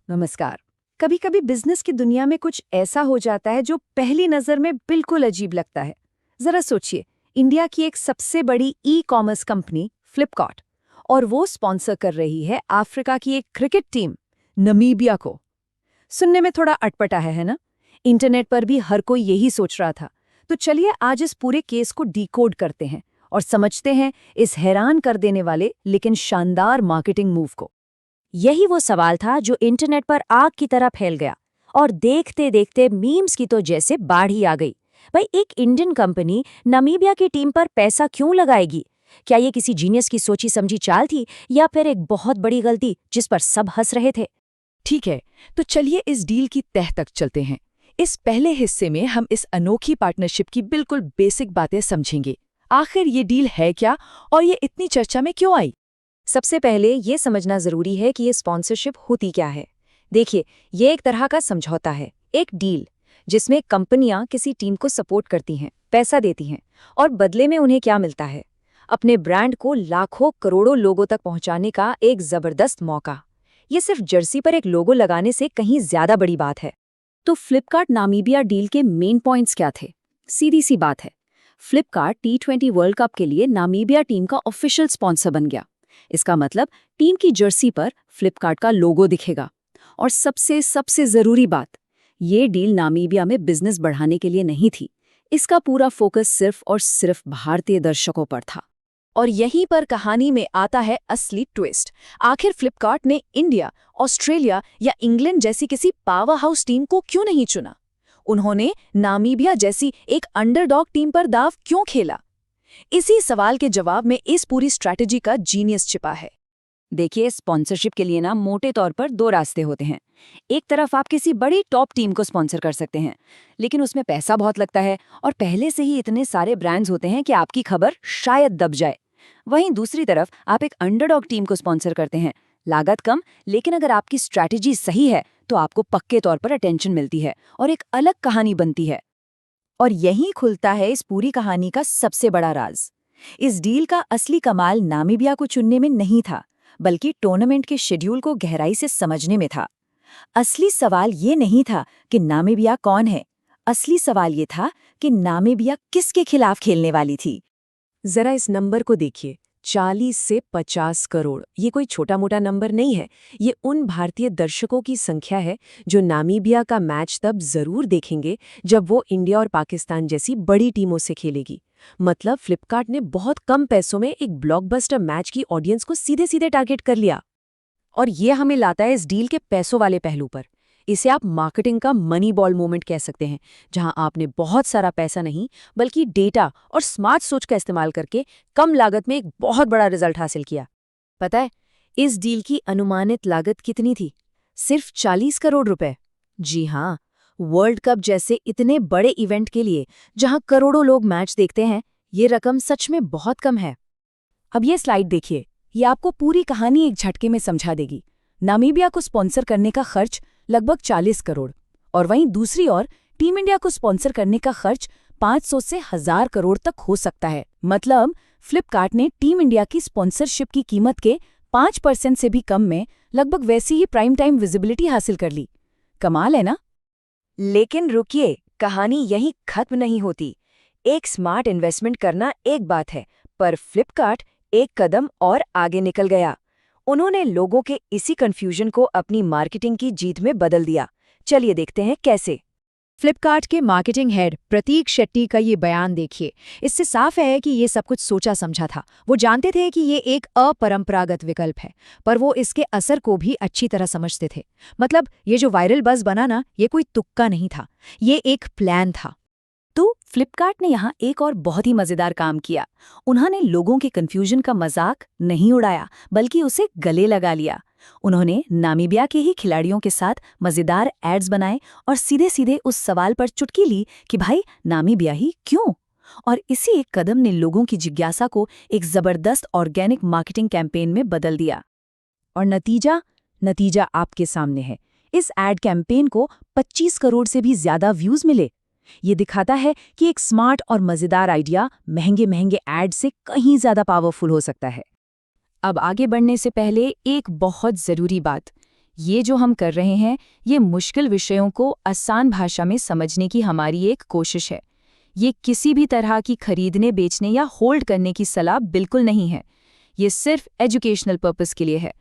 नमस्कार। कभी कभी बिजनेस की दुनिया में कुछ ऐसा हो जाता है जो पहली नजर में बिल्कुल अजीब लगता है। जरा सोचिए, इंडिया की एक सबसे बड़ी ई कॉमर्स कंपनी फ्लिपकार्ट, और वो स्पॉन्सर कर रही है अफ्रीका की एक क्रिकेट टीम, नमीबिया को। सुनने में थोड़ा अटपटा है ना? इंटरनेट पर भी हर कोई यही सोच रहा था। तो चलिए आज इस पूरे केस को डिकोड करते हैं और समझते हैं इस हैरान कर देने वाले लेकिन शानदार मार्केटिंग मूव को। यही वो सवाल था जो इंटरनेट पर आग की तरह फैल गया और देखते देखते मीम्स की तो जैसे बाढ़ ही आ गई। भाई, एक इंडियन कंपनी नामीबिया की टीम पर पैसा क्यों लगाएगी? क्या ये किसी जीनियस की सोची समझी चाल थी या फिर एक बहुत बड़ी गलती जिस पर सब हंस रहे थे? ठीक है, तो चलिए इस डील की तह तक चलते हैं। इस पहले हिस्से में हम इस अनोखी पार्टनरशिप की बिल्कुल बेसिक बातें समझेंगे। आखिर ये डील है क्या और ये इतनी चर्चा में क्यों आई? सबसे पहले ये समझना जरूरी है कि ये स्पॉन्सरशिप होती क्या है। देखिए, ये एक तरह का समझौता है, एक डील, जिसमें कंपनियां किसी टीम को सपोर्ट करती हैं, पैसा देती हैं, और बदले में उन्हें क्या मिलता है? अपने ब्रांड को लाखों करोड़ों लोगों तक पहुंचाने का एक जबरदस्त मौका। ये सिर्फ जर्सी पर एक लोगो लगाने से कहीं ज्यादा बड़ी बात है। तो फ्लिपकार्ट नामीबिया डील के मेन पॉइंट्स क्या थे? सीधी सी बात है, फ्लिपकार्ट T20 वर्ल्ड कप के लिए नामीबिया टीम का ऑफिशियल स्पॉन्सर बन गया। इसका मतलब टीम की जर्सी पर फ्लिपकार्ट का लोगो दिखेगा। और सबसे सबसे जरूरी बात, ये डील नामीबिया में बिजनेस बढ़ाने के लिए नहीं थी। इसका पूरा फोकस सिर्फ और सिर्फ भारतीय दर्शकों पर था। और यहीं पर कहानी में आता है असली ट्विस्ट। आखिर फ्लिपकार्ट ने इंडिया, ऑस्ट्रेलिया या इंग्लैंड जैसी किसी पावर हाउस टीम को क्यों नहीं चुना? उन्होंने नामीबिया जैसी एक अंडरडॉग टीम पर दाव क्यों खेला? इसी सवाल के जवाब में इस पूरी स्ट्रैटेजी का जीनियस छिपा है। देखिए, स्पॉन्सरशिप के लिए ना मोटे तौर पर दो रास्ते होते हैं। एक तरफ आप किसी बड़ी टॉप टीम को स्पॉन्सर कर सकते हैं, लेकिन उसमें पैसा बहुत लगता है और पहले से ही इतने सारे ब्रांड्स होते हैं कि आपकी खबर शायद दब जाए। वहीं दूसरी तरफ आप एक अंडरडॉग टीम को स्पॉन्सर करते हैं, लागत कम, लेकिन अगर आपकी स्ट्रैटेजी सही है तो आपको पक्के तौर पर अटेंशन मिलती है और एक अलग कहानी बनती है। और यहीं खुलता है इस पूरी कहानी का सबसे बड़ा राज। इस डील का असली कमाल नामीबिया को चुनने में नहीं था, बल्कि टूर्नामेंट के शेड्यूल को गहराई से समझने में था। असली सवाल ये नहीं था कि नामीबिया कौन है, असली सवाल ये था कि नामीबिया किसके खिलाफ खेलने वाली थी। जरा इस नंबर को देखिए, 40 से 50 करोड़। ये कोई छोटा मोटा नंबर नहीं है। ये उन भारतीय दर्शकों की संख्या है जो नामीबिया का मैच तब जरूर देखेंगे जब वो इंडिया और पाकिस्तान जैसी बड़ी टीमों से खेलेगी। मतलब फ्लिपकार्ट ने बहुत कम पैसों में एक ब्लॉकबस्टर मैच की ऑडियंस को सीधे सीधे टारगेट कर लिया। और ये हमें लाता है इस डील के पैसों वाले पहलू पर। इसे आप मार्केटिंग का मनी बॉल मोमेंट कह सकते हैं, जहां आपने बहुत सारा पैसा नहीं बल्कि डेटा और स्मार्ट सोच का इस्तेमाल करके कम लागत में एक बहुत बड़ा रिजल्ट हासिल किया। पता है, इस डील की अनुमानित लागत कितनी थी? सिर्फ 40 करोड़ रुपए। जी हाँ, वर्ल्ड कप जैसे इतने बड़े इवेंट के लिए, जहां करोड़ों लोग मैच देखते हैं, ये रकम सच में बहुत कम है। अब ये स्लाइड देखिए, ये आपको पूरी कहानी एक झटके में समझा देगी। नामीबिया को स्पॉन्सर करने का खर्च लगभग 40 करोड़, और वहीं दूसरी ओर टीम इंडिया को स्पॉन्सर करने का खर्च 500 से 1000 करोड़ तक हो सकता है। मतलब फ्लिपकार्ट ने टीम इंडिया की स्पॉन्सरशिप की कीमत के 5% से भी कम में लगभग वैसी ही प्राइम टाइम विजिबिलिटी हासिल कर ली। कमाल है ना? लेकिन रुकिए, कहानी यहीं खत्म नहीं होती। एक स्मार्ट इन्वेस्टमेंट करना एक बात है, पर फ्लिपकार्ट एक कदम और आगे निकल गया। उन्होंने लोगों के इसी कंफ्यूजन को अपनी मार्केटिंग की जीत में बदल दिया। चलिए देखते हैं कैसे। फ्लिपकार्ट के मार्केटिंग हेड प्रतीक शेट्टी का ये बयान देखिए। इससे साफ है कि ये सब कुछ सोचा समझा था। वो जानते थे कि ये एक अपरंपरागत विकल्प है, पर वो इसके असर को भी अच्छी तरह समझते थे। मतलब ये जो वायरल बज़ बना ना, ये कोई तुक्का नहीं था, ये एक प्लान था। तो फ्लिपकार्ट ने यहाँ एक और बहुत ही मजेदार काम किया। उन्होंने लोगों के कंफ्यूजन का मजाक नहीं उड़ाया, बल्कि उसे गले लगा लिया। उन्होंने नामीबिया के ही खिलाड़ियों के साथ मजेदार एड्स बनाए और सीधे सीधे उस सवाल पर चुटकी ली कि भाई नामीबिया ही क्यों। और इसी एक कदम ने लोगों की जिज्ञासा को एक जबरदस्त ऑर्गेनिक मार्केटिंग कैंपेन में बदल दिया। और नतीजा आपके सामने है। इस एड कैंपेन को 25 करोड़ से भी ज्यादा व्यूज मिले। ये दिखाता है कि एक स्मार्ट और मजेदार आइडिया महंगे महंगे एड से कहीं ज्यादा पावरफुल हो सकता है। अब आगे बढ़ने से पहले एक बहुत जरूरी बात, ये जो हम कर रहे हैं, ये मुश्किल विषयों को आसान भाषा में समझने की हमारी एक कोशिश है। ये किसी भी तरह की खरीदने, बेचने या होल्ड करने की सलाह बिल्कुल नहीं है। ये सिर्फ एजुकेशनल पर्पस के लिए है।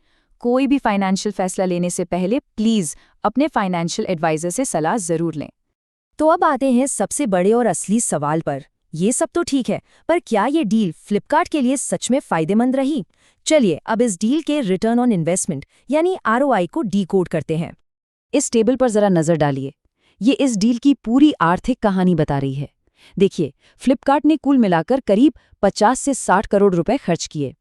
कोई भी फाइनेंशियल फैसला लेने से पहले प्लीज़ अपने फाइनेंशियल एडवाइजर से सलाह ज़रूर लें। तो अब आते हैं सबसे बड़े और असली सवाल पर। ये सब तो ठीक है, पर क्या ये डील फ्लिपकार्ट के लिए सच में फ़ायदेमंद रही? चलिए अब इस डील के रिटर्न ऑन इन्वेस्टमेंट यानी ROI को डीकोड करते हैं। इस टेबल पर ज़रा नज़र डालिए। ये इस डील की पूरी आर्थिक कहानी बता रही है। देखिए, फ्लिपकार्ट ने कुल मिलाकर करीब 50 से 60 करोड़ रुपए खर्च किए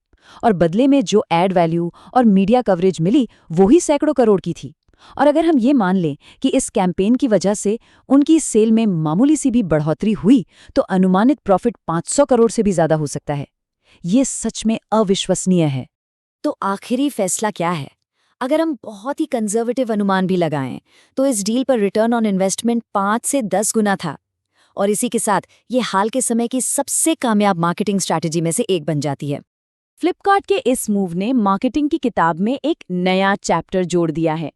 और बदले में जो एड वैल्यू और मीडिया कवरेज मिली वो ही सैकड़ों करोड़ की थी। और अगर हम ये मान लें कि इस कैंपेन की वजह से उनकी सेल में मामूली सी भी बढ़ोतरी हुई, तो अनुमानित प्रॉफिट 500 करोड़ से भी ज़्यादा हो सकता है। ये सच में अविश्वसनीय है। तो आखिरी फैसला क्या है? अगर हम बहुत ही कंजर्वेटिव अनुमान भी लगाएं, तो इस डील पर रिटर्न ऑन इन्वेस्टमेंट 5 से 10 गुना था। और इसी के साथ ये हाल के समय की सबसे कामयाब मार्केटिंग स्ट्रैटेजी में से एक बन जाती है। फ्लिपकार्ट के इस मूव ने मार्केटिंग की किताब में एक नया चैप्टर जोड़ दिया है।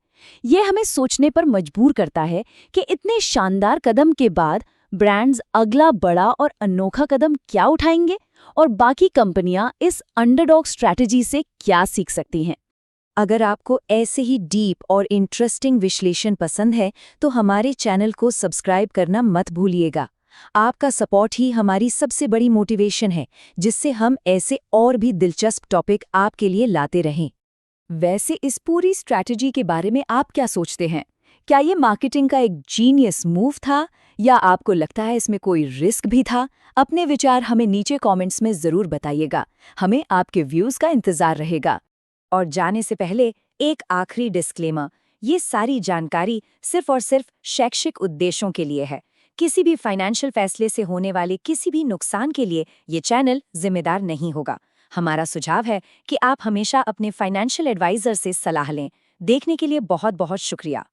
ये हमें सोचने पर मजबूर करता है कि इतने शानदार कदम के बाद ब्रांड्स अगला बड़ा और अनोखा कदम क्या उठाएंगे और बाकी कंपनियां इस अंडरडॉग स्ट्रैटेजी से क्या सीख सकती हैं। अगर आपको ऐसे ही डीप और इंटरेस्टिंग विश्लेषण पसंद है तो हमारे चैनल को सब्सक्राइब करना मत भूलिएगा। आपका सपोर्ट ही हमारी सबसे बड़ी मोटिवेशन है, जिससे हम ऐसे और भी दिलचस्प टॉपिक आपके लिए लाते रहें। वैसे इस पूरी स्ट्रैटेजी के बारे में आप क्या सोचते हैं? क्या ये मार्केटिंग का एक जीनियस मूव था या आपको लगता है इसमें कोई रिस्क भी था? अपने विचार हमें नीचे कमेंट्स में ज़रूर बताइएगा। हमें आपके व्यूज़ का इंतज़ार रहेगा। और जाने से पहले एक आखिरी डिस्क्लेमर, ये सारी जानकारी सिर्फ और सिर्फ शैक्षिक उद्देश्यों के लिए है। किसी भी फाइनेंशियल फैसले से होने वाले किसी भी नुकसान के लिए ये चैनल जिम्मेदार नहीं होगा। हमारा सुझाव है कि आप हमेशा अपने फाइनेंशियल एडवाइजर से सलाह लें। देखने के लिए बहुत बहुत शुक्रिया।